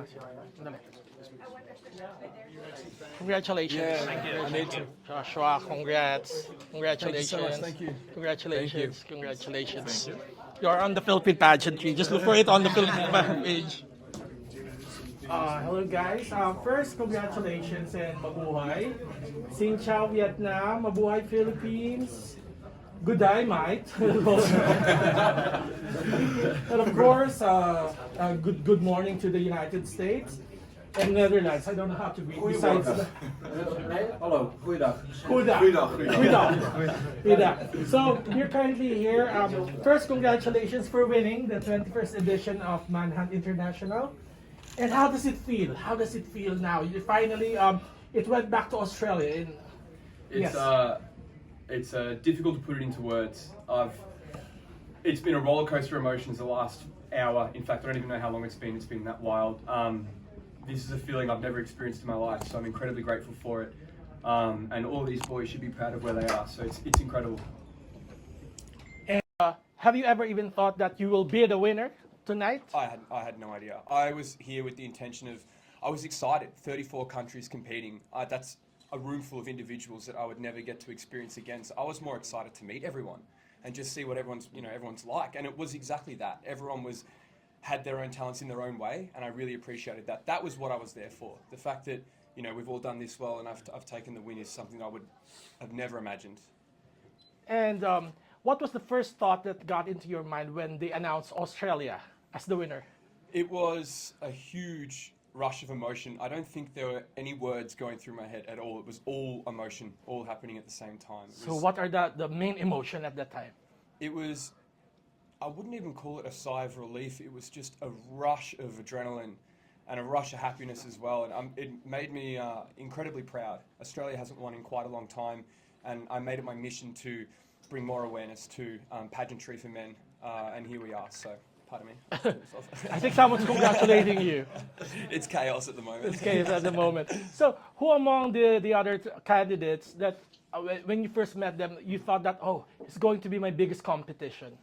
Dali. Congratulations. Yeah, thank you. I need to. Joshua, congrats. Thank you so much. Congratulations. Thank you. Congratulations. Thank you. Congratulations. You're on the Philippine Pageantry. Just look for it on the Philippine page. Hello guys. First, congratulations and mabuhay. Xin chào Vietnam, mabuhay Philippines. Good day, mate. And of course, good morning to the United States and Netherlands. I don't know how to read besides the... Hallo, goeiedag. Goeiedag. So, you're currently here. First, congratulations for winning the 21st edition of Manhunt International. And how does it feel? How does it feel now? You finally, it went back to Australia. It's difficult to put it into words. It's been a roller coaster of emotions the last hour. In fact, I don't even know how long it's been. It's been that wild. This is a feeling I've never experienced in my life, so I'm incredibly grateful for it. And all these boys should be proud of where they are. So it's incredible. And have you ever even thought that you will be the winner tonight? I had no idea. I was here with the intention of, I was excited. 34 countries competing. That's a room full of individuals that I would never get to experience again. So I was more excited to meet everyone and just see what everyone's like. And it was exactly that. Everyone had their own talents in their own way, and I really appreciated that. That was what I was there for. The fact that we've all done this well, and I've taken the win is something I would have never imagined. And what was the first thought that got into your mind when they announced Australia as the winner? It was a huge rush of emotion. I don't think there were any words going through my head at all. It was all emotion, all happening at the same time. So what are the main emotion at that time? It was, I wouldn't even call it a sigh of relief. It was just a rush of adrenaline and a rush of happiness as well. And it made me incredibly proud. Australia hasn't won in quite a long time, and I made it my mission to bring more awareness to pageantry for men, and here we are. So. Pardon me. I think someone's congratulating you. It's chaos at the moment. It's chaos at the moment. So, who among the other candidates that, when you first met them, you thought that, oh, it's going to be my biggest competition?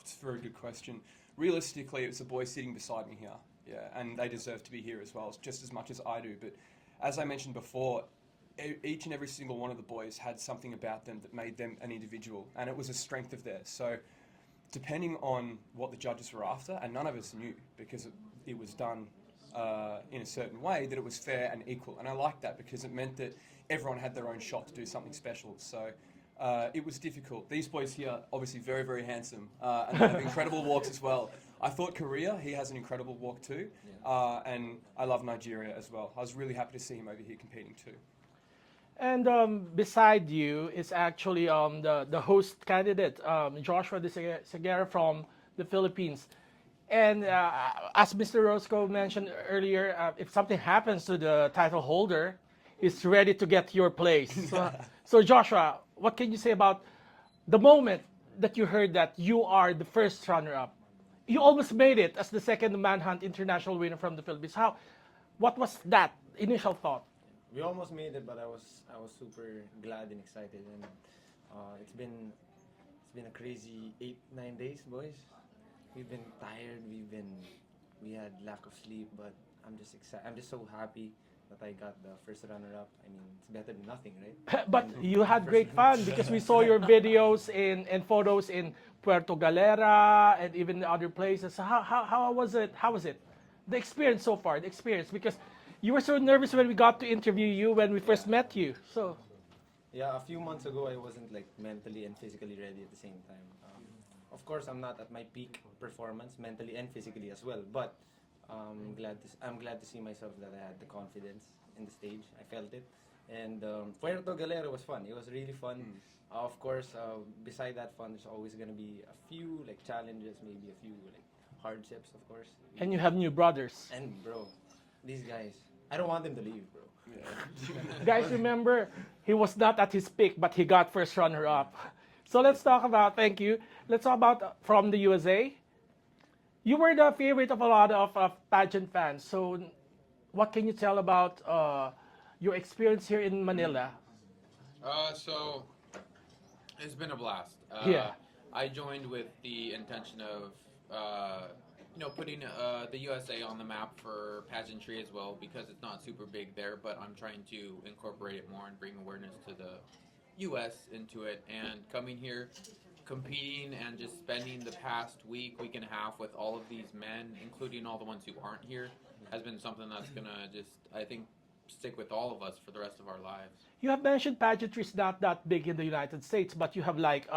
It's a very good question. Realistically, it's the boys sitting beside me here. Yeah, and they deserve to be here as well, just as much as I do. But as I mentioned before, each and every single one of the boys had something about them that made them an individual, and it was a strength of theirs. So, depending on what the judges were after, and none of us knew because it was done in a certain way, that it was fair and equal. And I liked that because it meant that everyone had their own shot to do something special. So it was difficult. These boys here, obviously very, very handsome and have incredible walks as well. I thought Korea, he has an incredible walk too. And I love Nigeria as well. I was really happy to see him over here competing too. And beside you is actually the host candidate, Joshua de Sequera from the Philippines. And as Mr. Roscoe mentioned earlier, if something happens to the title holder, he's ready to get your place. So Joshua, what can you say about the moment that you heard that you are the first runner-up? You almost made it as the second Manhunt International winner from the Philippines. What was that initial thought? We almost made it, but I was super glad and excited, and it's been a crazy 8-9 days, boys. We've been tired, we had lack of sleep, but I'm just excited. I'm just so happy that I got the first runner-up. I mean, it's better than nothing, right? But you had great fun because we saw your videos and photos in Puerto Galera and even other places. How was it? How was it? The experience so far, the experience, because you were so nervous when we got to interview you when we first met you. So, yeah, a few months ago I wasn't like mentally and physically ready at the same time. Of course, I'm not at my peak performance mentally and physically as well. But I'm glad to see myself that I had the confidence in the stage. I felt it, and Puerto Galera was fun. It was really fun. Of course, beside that fun, there's always gonna be a few like challenges, maybe a few like hardships, of course. And you have new brothers. And bro, these guys, I don't want them to leave, bro. Yeah. Guys, remember, he was not at his peak, but he got first runner-up. So let's talk about, thank you. Let's talk about from the USA. You were the favorite of a lot of pageant fans. So what can you tell about your experience here in Manila? So it's been a blast. Yeah. I joined with the intention of putting the USA on the map for pageantry as well, because it's not super big there, but I'm trying to incorporate it more and bring awareness to the US into it. And coming here, competing, and just spending the past week and a half with all of these men, including all the ones who aren't here, has been something that's gonna just, I think, stick with all of us for the rest of our lives. You have mentioned pageantry is not that big in the United States, but you have like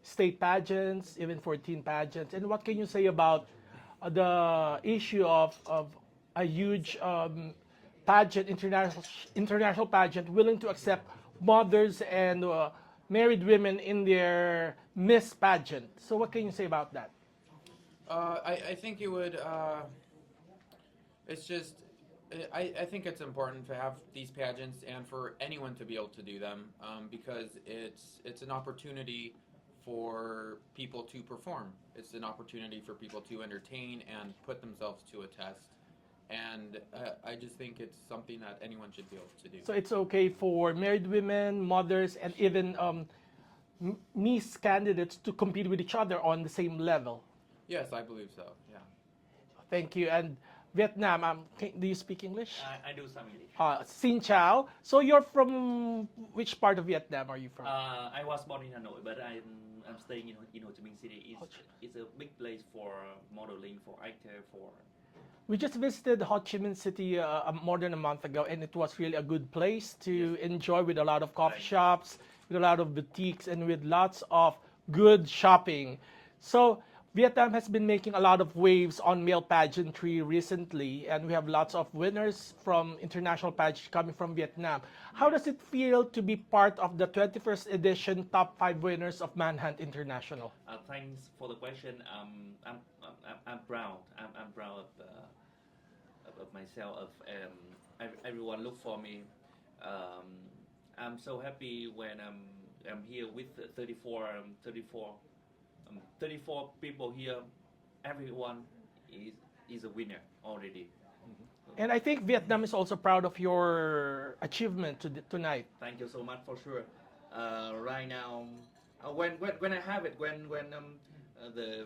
state pageants, even 14 pageants. And what can you say about the issue of a huge pageant, international pageant, willing to accept mothers and married women in their Miss pageant? So what can you say about that? I think it would. It's just. I think it's important to have these pageants and for anyone to be able to do them, because it's an opportunity for people to perform. It's an opportunity for people to entertain and put themselves to a test. And I just think it's something that anyone should be able to do. So it's okay for married women, mothers, and even Miss candidates to compete with each other on the same level. Yes, I believe so. Yeah. Thank you. And Vietnam, do you speak English? I do some English. Xin chào. So you're from which part of Vietnam are you from? I was born in Hanoi, but I'm staying in Ho Chi Minh City. It's a big place for modeling, for actor, for. We just visited Ho Chi Minh City more than a month ago, and it was really a good place to enjoy, with a lot of coffee shops, with a lot of boutiques, and with lots of good shopping. So Vietnam has been making a lot of waves on male pageantry recently, and we have lots of winners from international pageantry coming from Vietnam. How does it feel to be part of the 21st edition top 5 winners of Manhunt International? Thanks for the question. I'm proud. I'm proud of myself. Everyone look for me. I'm so happy when I'm here with 34 people here. Everyone is a winner already. And I think Vietnam is also proud of your achievement tonight. Thank you so much for sure. Right now, when I have it, when the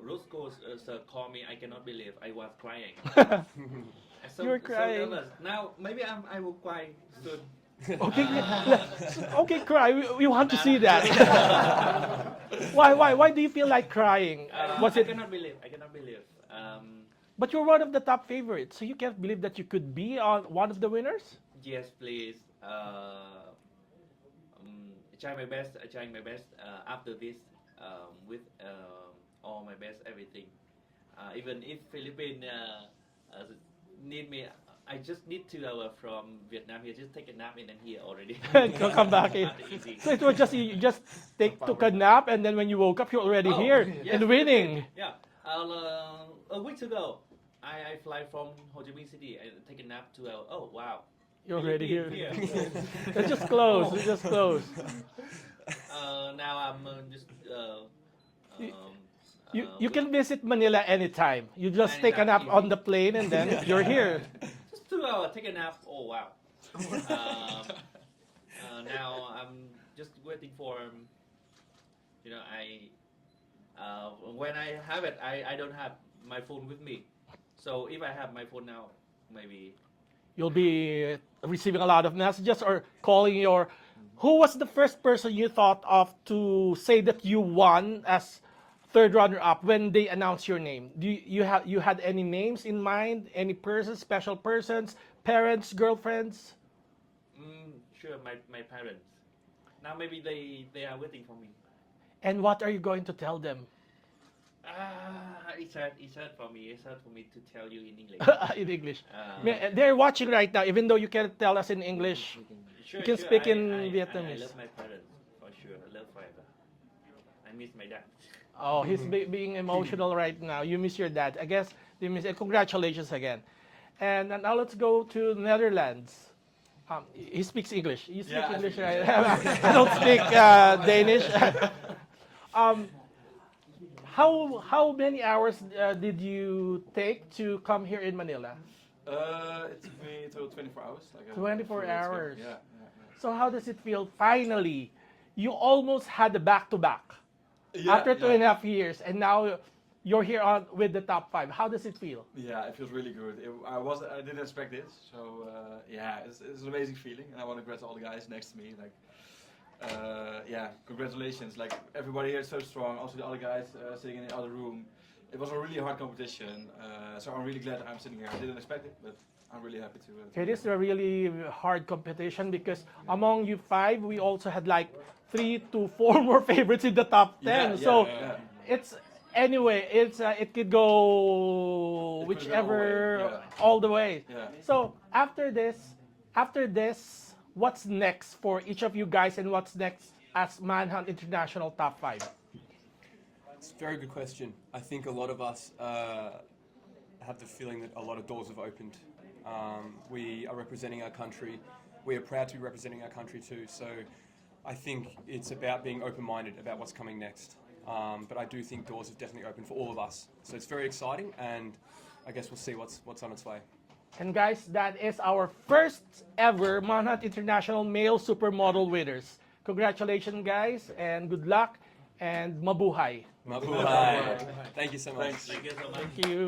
Roscoe sir called me, I cannot believe I was crying. You were crying. So nervous. Now maybe I will cry soon. Okay, okay, cry. We want to see that. Why do you feel like crying? I cannot believe. But you're one of the top favorites, so you can't believe that you could be on one of the winners? Yes, please. Try my best. After this, with all my best, everything. Even if Philippine need me, I just need 2 hours from Vietnam here. Just take a nap and then here already. Come back in. So it was just you just took a nap, and then when you woke up, you're already here and winning. Yeah. A week ago, I fly from Ho Chi Minh City and take a nap 2 hours. Oh wow. You're already here. Here. It's just close. It's just close. Now I'm just. You can visit Manila anytime. You just take a nap on the plane, and then you're here. Just 2 hours, take a nap. Oh wow. Now I'm just waiting for. When I have it, I don't have my phone with me. So if I have my phone now, maybe. You'll be receiving a lot of messages or calling your. Who was the first person you thought of to say that you won as third runner-up when they announced your name? Do you had any names in mind? Any persons, special persons, parents, girlfriends? Sure, my parents. Now maybe they are waiting for me. And what are you going to tell them? It's hard for me. It's hard for me to tell you in English. In English. They're watching right now, even though you can't tell us in English. Sure, you can speak in I Vietnamese. love my parents for sure. I love forever. I miss my dad. Oh, he's being emotional right now. You miss your dad. I guess you miss. Congratulations again. And now let's go to Netherlands. He speaks English. You speak English, right? I don't speak Danish. How many hours did you take to come here in Manila? It took me till 24 hours. 24 hours. Yeah. So how does it feel? Finally, you almost had a back-to-back after 2.5 years, and now you're here on with the top 5. How does it feel? Yeah, it feels really good. I didn't expect this, so yeah, it's an amazing feeling, and I want to congratulate all the guys next to me. Like, yeah, congratulations! Like everybody here is so strong. Also the other guys sitting in the other room. It was a really hard competition, so I'm really glad I'm sitting here. I didn't expect it, but I'm really happy to. It is a really hard competition because among you 5, we also had like 3 to 4 more favorites in the top 10. So it's anyway, it could go It could whichever go all the way, all the way. Yeah. So after this, what's next for each of you guys, and what's next as Manhunt International top 5? It's a very good question. I think a lot of us have the feeling that a lot of doors have opened. We are representing our country. We are proud to be representing our country too. So I think it's about being open-minded about what's coming next. But I do think doors have definitely opened for all of us. So it's very exciting, and I guess we'll see what's on its way. And guys, that is our first ever Manhunt International Male Supermodel winners. Congratulations, guys, and good luck, and mabuhay. Mabuhay. Thank you so much. Thanks. Thank you so much. Thank you.